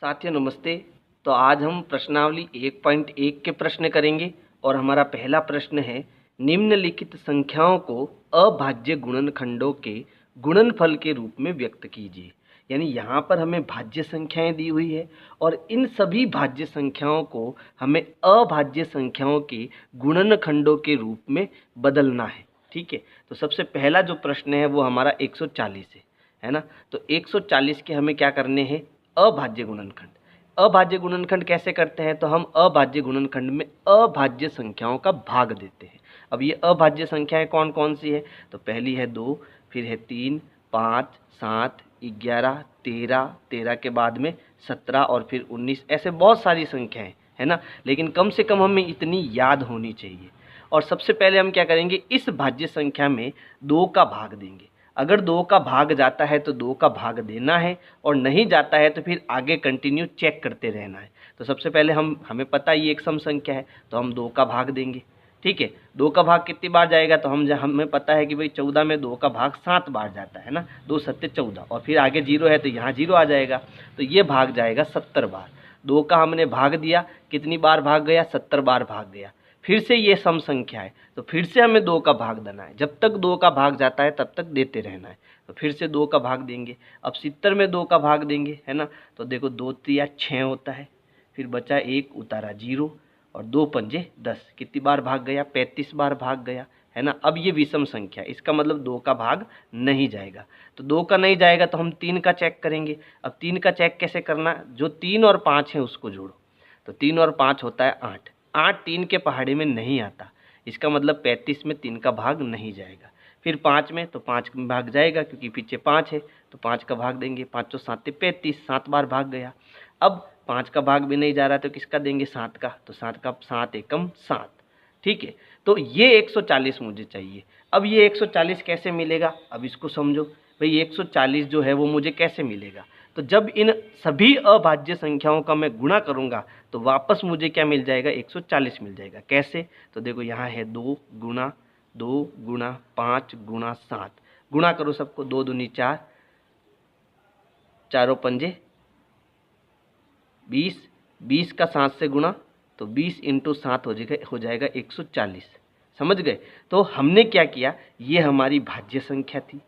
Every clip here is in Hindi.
साथियों नमस्ते। तो आज हम प्रश्नावली 1.1 के प्रश्न करेंगे और हमारा पहला प्रश्न है, निम्नलिखित संख्याओं को अभाज्य गुणनखंडों के गुणनफल के रूप में व्यक्त कीजिए। यानी यहाँ पर हमें भाज्य संख्याएं दी हुई है और इन सभी भाज्य संख्याओं को हमें अभाज्य संख्याओं के गुणनखंडों के रूप में बदलना है। ठीक है, तो सबसे पहला जो प्रश्न है वो हमारा 140 है ना। तो 140 के हमें क्या करने हैं, अभाज्य गुणनखंड। अभाज्य गुणनखंड कैसे करते हैं, तो हम अभाज्य गुणनखंड में अभाज्य संख्याओं का भाग देते हैं। अब ये अभाज्य संख्याएं कौन कौन सी है, तो पहली है 2, फिर है 3, 5, 7, 11, 13, 13 के बाद में 17 और फिर 19, ऐसे बहुत सारी संख्याएं है ना। लेकिन कम से कम हमें इतनी याद होनी चाहिए। और सबसे पहले हम क्या करेंगे, इस भाज्य संख्या में 2 का भाग देंगे। अगर 2 का भाग जाता है तो 2 का भाग देना है, और नहीं जाता है तो फिर आगे कंटिन्यू चेक करते रहना है। तो सबसे पहले हमें पता है ये एक सम संख्या है, तो हम 2 का भाग देंगे। ठीक है, 2 का भाग कितनी बार जाएगा, तो हमें पता है कि भाई 14 में 2 का भाग 7 बार जाता है ना, 2 सत्ते 14, और फिर आगे 0 है तो यहाँ 0 आ जाएगा, तो ये भाग जाएगा 70 बार। 2 का हमने भाग दिया, कितनी बार भाग गया, 70 बार भाग गया। फिर से ये सम संख्या है तो फिर से हमें 2 का भाग देना है। जब तक 2 का भाग जाता है तब तक देते रहना है। तो फिर से 2 का भाग देंगे। अब 70 में 2 का भाग देंगे, है ना। तो देखो 2 तिया 6 होता है, फिर बचा 1, उतारा 0, और 2 पंजे 10, कितनी बार भाग गया, 35 बार भाग गया, है ना। अब ये विषम संख्या, इसका मतलब 2 का भाग नहीं जाएगा। तो 2 का नहीं जाएगा तो हम 3 का चेक करेंगे। अब 3 का चेक कैसे करना, जो 3 और 5 है उसको जोड़ो। तो 3 और 5 होता है 8, 8 3 के पहाड़े में नहीं आता, इसका मतलब 35 में 3 का भाग नहीं जाएगा। फिर 5 में, तो 5 में भाग जाएगा क्योंकि पीछे 5 है, तो 5 का भाग देंगे। 5 7 35, 7 बार भाग गया। अब 5 का भाग भी नहीं जा रहा तो किसका देंगे, 7 का। तो 7 का 7 एकम 7। ठीक है, तो ये 140 मुझे चाहिए। अब ये 140 कैसे मिलेगा, अब इसको समझो भाई। 140 जो है वो मुझे कैसे मिलेगा, तो जब इन सभी अभाज्य संख्याओं का मैं गुणा करूंगा तो वापस मुझे क्या मिल जाएगा, 140 मिल जाएगा। कैसे, तो देखो यहाँ है 2 गुणा 2 गुणा 5 गुणा 7, गुणा करो सबको, 2 दूनी 4, चारों पंजे 20, 20 का 7 से गुणा, तो 20 × 7 हो जाएगा 140। समझ गए। तो हमने क्या किया, ये हमारी भाज्य संख्या थी।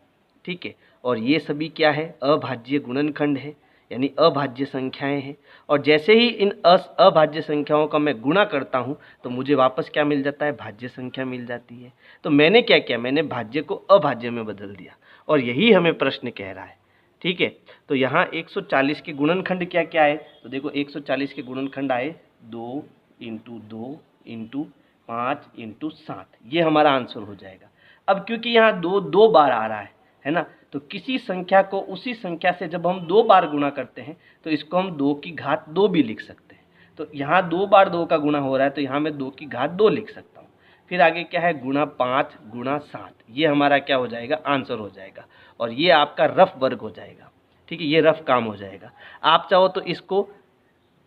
ठीक है, और ये सभी क्या है, अभाज्य गुणनखंड है, यानी अभाज्य संख्याएं हैं। और जैसे ही इन अभाज्य संख्याओं का मैं गुणा करता हूं तो मुझे वापस क्या मिल जाता है, भाज्य संख्या मिल जाती है। तो मैंने क्या किया, मैंने भाज्य को अभाज्य में बदल दिया, और यही हमें प्रश्न कह रहा है। ठीक है, तो यहाँ 140 के गुणनखंड क्या क्या है, तो देखो 140 के गुणनखंड आए 2 × 2 × 5 × 7, ये हमारा आंसर हो जाएगा। अब क्योंकि यहाँ 2 2 बार आ रहा है ना, तो किसी संख्या को उसी संख्या से जब हम 2 बार गुणा करते हैं तो इसको हम 2 की घात 2 भी लिख सकते हैं। तो यहाँ 2 बार 2 का गुणा हो रहा है तो यहाँ मैं 2 की घात 2 लिख सकता हूँ। फिर आगे क्या है, गुणा 5 गुणा 7, ये हमारा क्या हो जाएगा, आंसर हो जाएगा। और ये आपका रफ वर्ग हो जाएगा। ठीक है, ये रफ काम हो जाएगा। आप चाहो तो इसको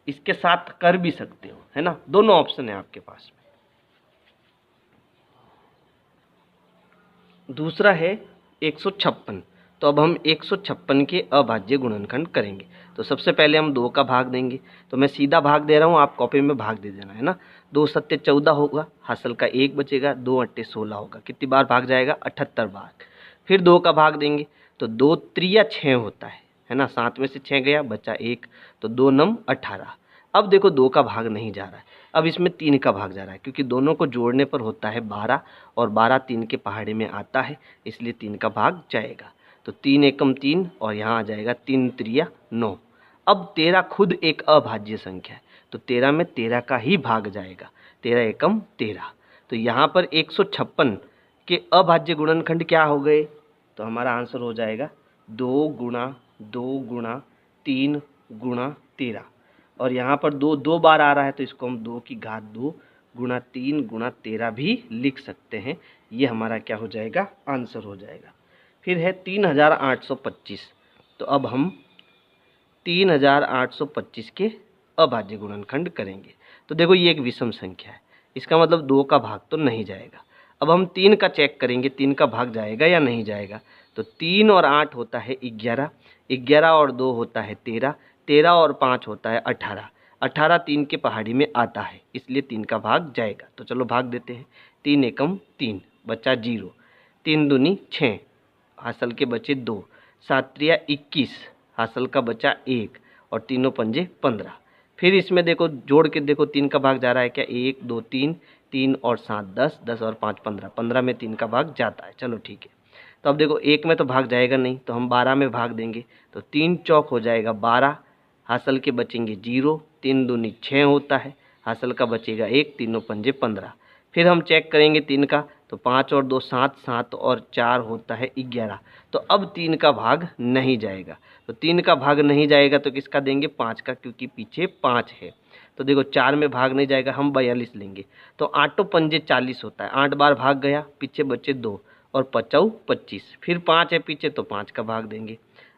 इसके साथ कर भी सकते हो, है ना। दोनों ऑप्शन है आपके पास में। दूसरा है 156। तो अब हम 156 के अभाज्य गुणनखंड करेंगे। तो सबसे पहले हम 2 का भाग देंगे। तो मैं सीधा भाग दे रहा हूँ, आप कॉपी में भाग दे देना, है ना। 2 सत्ते 14 होगा, हासिल का 1 बचेगा, 2 अट्टे 16 होगा, कितनी बार भाग जाएगा, 78 बार। फिर 2 का भाग देंगे, तो 2 त्रिया 6 होता है ना, 7 में से 6 गया, बचा 1, तो 2 9 18। अब देखो 2 का भाग नहीं जा रहा है, अब इसमें 3 का भाग जा रहा है, क्योंकि दोनों को जोड़ने पर होता है 12, और 12 3 के पहाड़े में आता है, इसलिए 3 का भाग जाएगा। तो 3 एकम 3, और यहाँ आ जाएगा 3 त्रिया 9। अब 13 खुद एक अभाज्य संख्या है, तो 13 में 13 का ही भाग जाएगा, 13 एकम 13। तो यहाँ पर 156 के अभाज्य गुणनखंड क्या हो गए, तो हमारा आंसर हो जाएगा 2 गुणा 2 गुणा 3 गुणा 13। और यहाँ पर 2 2 बार आ रहा है तो इसको हम 2 की घात 2 गुणा 3 गुणा 13 भी लिख सकते हैं। ये हमारा क्या हो जाएगा, आंसर हो जाएगा। फिर है 3825। तो अब हम 3825 के अभाज्य गुणनखंड करेंगे। तो देखो ये एक विषम संख्या है, इसका मतलब 2 का भाग तो नहीं जाएगा। अब हम 3 का चेक करेंगे, 3 का भाग जाएगा या नहीं जाएगा। तो 3 और 8 होता है 11, 11 और 2 होता है 13, 13 और 5 होता है 18, 18 3 के पहाड़ी में आता है, इसलिए 3 का भाग जाएगा। तो चलो भाग देते हैं। 3 एकम 3 बचा 0, 3 दूनी 6 हासिल के बचे 2, 7 त्रिया 21 हासिल का बचा 1 और तीनों पंजे 15। फिर इसमें देखो जोड़ के देखो 3 का भाग जा रहा है क्या, 1 2 3, 3 और 7 10, 10 और 5 15, 15 में 3 का भाग जाता है। चलो ठीक है। तो अब देखो 1 में तो भाग जाएगा नहीं, तो हम 12 में भाग देंगे, तो 3 चौक हो जाएगा 12 हासिल के बचेंगे 0, 3 दूनी 6 होता है हासिल का बचेगा 1, तीनों पंजे 15। फिर हम चेक करेंगे 3 का, तो 5 और 2 7, 7 और 4 होता है 11। तो अब 3 का भाग नहीं जाएगा, तो 3 का भाग नहीं जाएगा तो किसका देंगे, 5 का, क्योंकि पीछे 5 है। तो देखो 4 में भाग नहीं जाएगा, हम 42 लेंगे। तो 8 पंजे 40 होता है, 8 बार भाग गया, पीछे बचे 2 और 5 25, फिर 5 है पीछे तो 5 का भाग देंगे।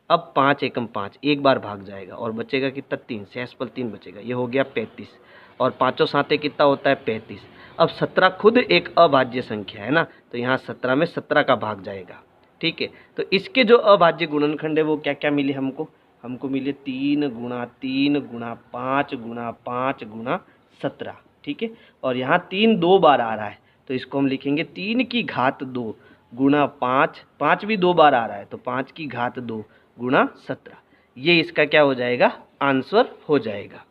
अब 5 एकम 5 एक बार भाग जाएगा और बचेगा कितना, 3, शेष पर 3 बचेगा, ये हो गया 35 और 5 साते कितना होता है 35। अब 17 खुद एक अभाज्य संख्या है ना, तो यहाँ 17 में 17 का भाग जाएगा। ठीक है, तो इसके जो अभाज्य गुणनखंड है वो क्या क्या मिले हमको मिले 3 गुणा 3 गुणा 5 गुणा 5 गुणा 17। ठीक है, और यहाँ 3 2 बार आ रहा है, तो इसको हम लिखेंगे 3 की घात 2 गुणा 5, 5 भी 2 बार आ रहा है तो 5 की घात 2 गुणा 17। ये इसका क्या हो जाएगा, आंसर हो जाएगा।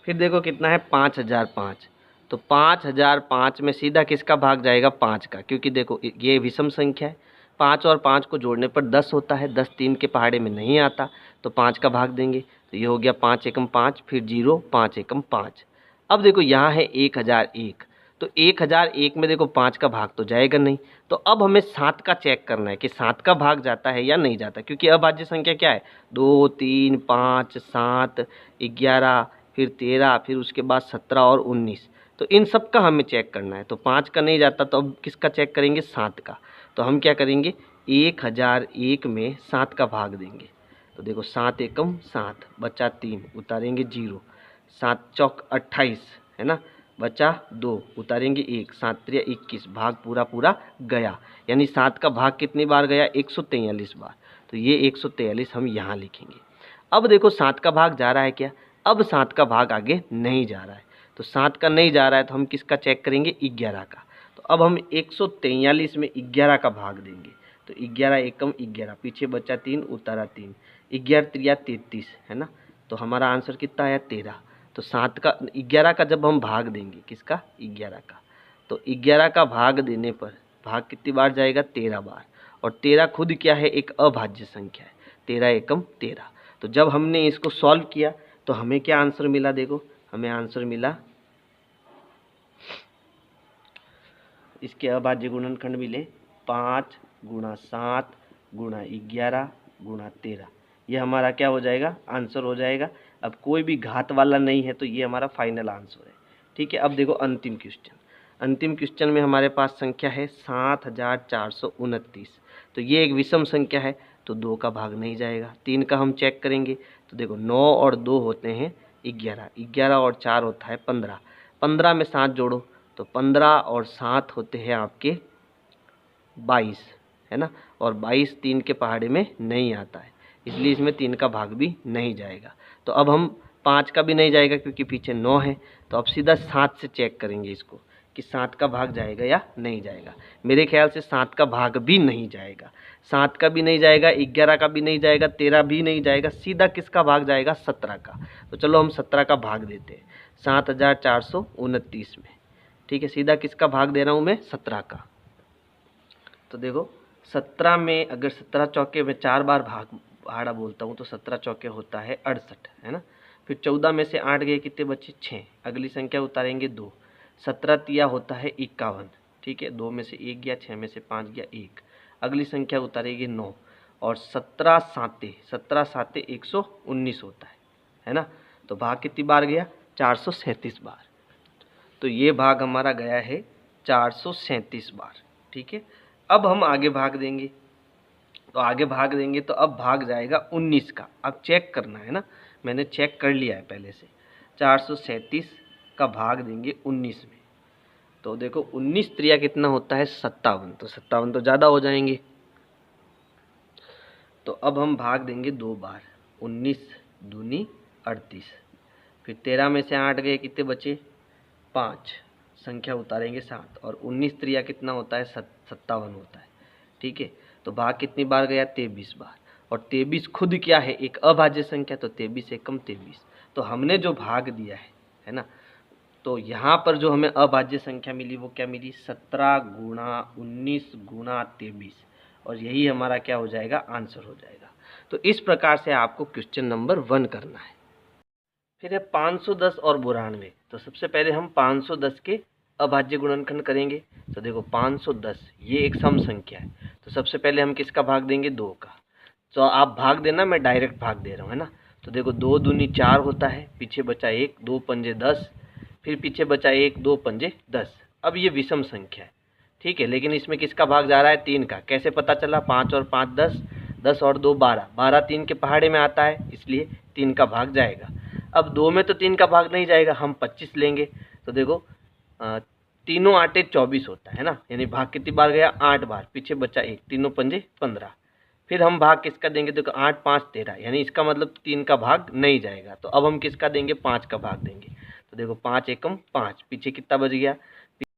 फिर देखो कितना है 5005, तो 5005 में सीधा किसका भाग जाएगा, 5 का, क्योंकि देखो ये विषम संख्या है, 5 और 5 को जोड़ने पर 10 होता है, 10 3 के पहाड़े में नहीं आता, तो 5 का भाग देंगे, तो ये हो गया 5 एकम 5, फिर 0 5 एकम 5। अब देखो यहाँ है 1001, तो 1001 में देखो 5 का भाग तो जाएगा नहीं, तो अब हमें 7 का चेक करना है कि 7 का भाग जाता है या नहीं जाता, क्योंकि अभाज्य संख्या क्या है, 2 3 5 7 11 फिर 13 फिर उसके बाद 17 और 19, तो इन सब का हमें चेक करना है। तो 5 का नहीं जाता तो अब किसका चेक करेंगे, 7 का। तो हम क्या करेंगे, 1001 में 7 का भाग देंगे, तो देखो 7 एकम 7 बचा 3 उतारेंगे 0, 7 चौक 28 है ना, बचा 2 उतारेंगे 1, 7 त्रिया 21, भाग पूरा पूरा गया, यानी 7 का भाग कितनी बार गया, 143 बार, तो ये 143 हम यहाँ लिखेंगे। अब देखो 7 का भाग जा रहा है क्या, अब 7 का भाग आगे नहीं जा रहा है, तो 7 का नहीं जा रहा है तो हम किसका चेक करेंगे, 11 का। तो अब हम 143 में 11 का भाग देंगे, तो 11 एकम 11, पीछे बचा 3 उतारा 3, 11 त्रिया 33 है ना, तो हमारा आंसर कितना आया 13। तो 7 का 11 का जब हम भाग देंगे, किसका, 11 का, तो 11 का भाग देने पर भाग कितनी बार जाएगा, 13 बार, और 13 खुद क्या है, एक अभाज्य संख्या है, 13 एकम 13। तो जब हमने इसको सॉल्व किया तो हमें क्या आंसर मिला, देखो हमें आंसर मिला, इसके अभाज्य गुणनखंड मिले 5 गुणा 7 गुणा 11 गुणा 13, ये हमारा क्या हो जाएगा, आंसर हो जाएगा। अब कोई भी घात वाला नहीं है तो ये हमारा फाइनल आंसर है। ठीक है, अब देखो अंतिम क्वेश्चन, अंतिम क्वेश्चन में हमारे पास संख्या है 7429, तो ये एक विषम संख्या है तो 2 का भाग नहीं जाएगा। 3 का हम चेक करेंगे, तो देखो 9 और 2 होते हैं 11, 11 और 4 होता है 15, 15 में 7 जोड़ो तो 15 और 7 होते हैं आपके 22 है ना, और 22 3 के पहाड़े में नहीं आता है, इसलिए इसमें 3 का भाग भी नहीं जाएगा। तो अब हम 5 का भी नहीं जाएगा क्योंकि पीछे 9 है, तो अब सीधा 7 से चेक करेंगे इसको कि 7 का भाग जाएगा या नहीं जाएगा। मेरे ख्याल से 7 का भाग भी नहीं जाएगा, 7 का भी नहीं जाएगा, 11 का भी नहीं जाएगा, 13 भी नहीं जाएगा, सीधा किसका भाग जाएगा, 17 का। तो चलो हम 17 का भाग देते हैं 7429 में। ठीक है, सीधा किसका भाग दे रहा हूँ मैं, 17 का। तो देखो 17 में अगर 17 चौके में 4 बार भाड़ा बोलता हूँ तो 17 चौके होता है 68 है ना, फिर 14 में से 8 गए, कितने बचे 6, अगली संख्या उतारेंगे 2, 17 तिया होता है 51। ठीक है, 2 में से 1 गया, 6 में से 5 गया 1, अगली संख्या उतारेंगे 9, और 17 साते 119 होता है ना, तो भाग कितनी बार गया, 437 बार। तो ये भाग हमारा गया है 437 बार। ठीक है, अब हम आगे भाग देंगे, तो आगे भाग देंगे तो अब भाग जाएगा 19 का। अब चेक करना है ना, मैंने चेक कर लिया है पहले से, 437 का भाग देंगे 19 में, तो देखो 19 त्रिया कितना होता है 57, तो 57 तो ज़्यादा हो जाएंगे, तो अब हम भाग देंगे 2 बार 19 दूनी 38। फिर 13 में से 8 गए, कितने बचे? 5, संख्या उतारेंगे 7, और 19 त्रिया कितना होता है? 57 होता है। ठीक है, तो भाग कितनी बार गया? 23 बार। और 23 खुद क्या है? एक अभाज्य संख्या, तो 23 एकम 23। तो हमने जो भाग दिया है ना, तो यहाँ पर जो हमें अभाज्य संख्या मिली वो क्या मिली? 17 गुणा 19 गुणा 23, और यही हमारा क्या हो जाएगा? आंसर हो जाएगा। तो इस प्रकार से आपको क्वेश्चन नंबर 1 करना है। फिर है 510 और 92। तो सबसे पहले हम 510 के अभाज्य गुणनखंड करेंगे। तो देखो 510 ये एक सम संख्या है, तो सबसे पहले हम किसका भाग देंगे? 2 का। तो आप भाग देना, मैं डायरेक्ट भाग दे रहा हूँ, है ना। तो देखो 2 दूनी 4 होता है, पीछे बचा 1, 2 पंजे 10, फिर पीछे बचा 1, 2 पंजे 10। अब ये विषम संख्या है, ठीक है, लेकिन इसमें किसका भाग जा रहा है? 3 का। कैसे पता चला? 5 और 5 10, 10 और 2 12, 12 3 के पहाड़े में आता है, इसलिए 3 का भाग जाएगा। अब 2 में तो 3 का भाग नहीं जाएगा, हम 25 लेंगे। तो देखो तीनों आटे 24 होता है ना, यानी भाग कितनी बार गया? 8 बार, पीछे बचा 1, तीनों पंजे 15। फिर हम भाग किसका देंगे? देखो 8 5 13, यानी इसका मतलब 3 का भाग नहीं जाएगा। तो अब हम किसका देंगे? 5 का भाग देंगे। तो देखो 5 एकम 5, पीछे कितना बच गया?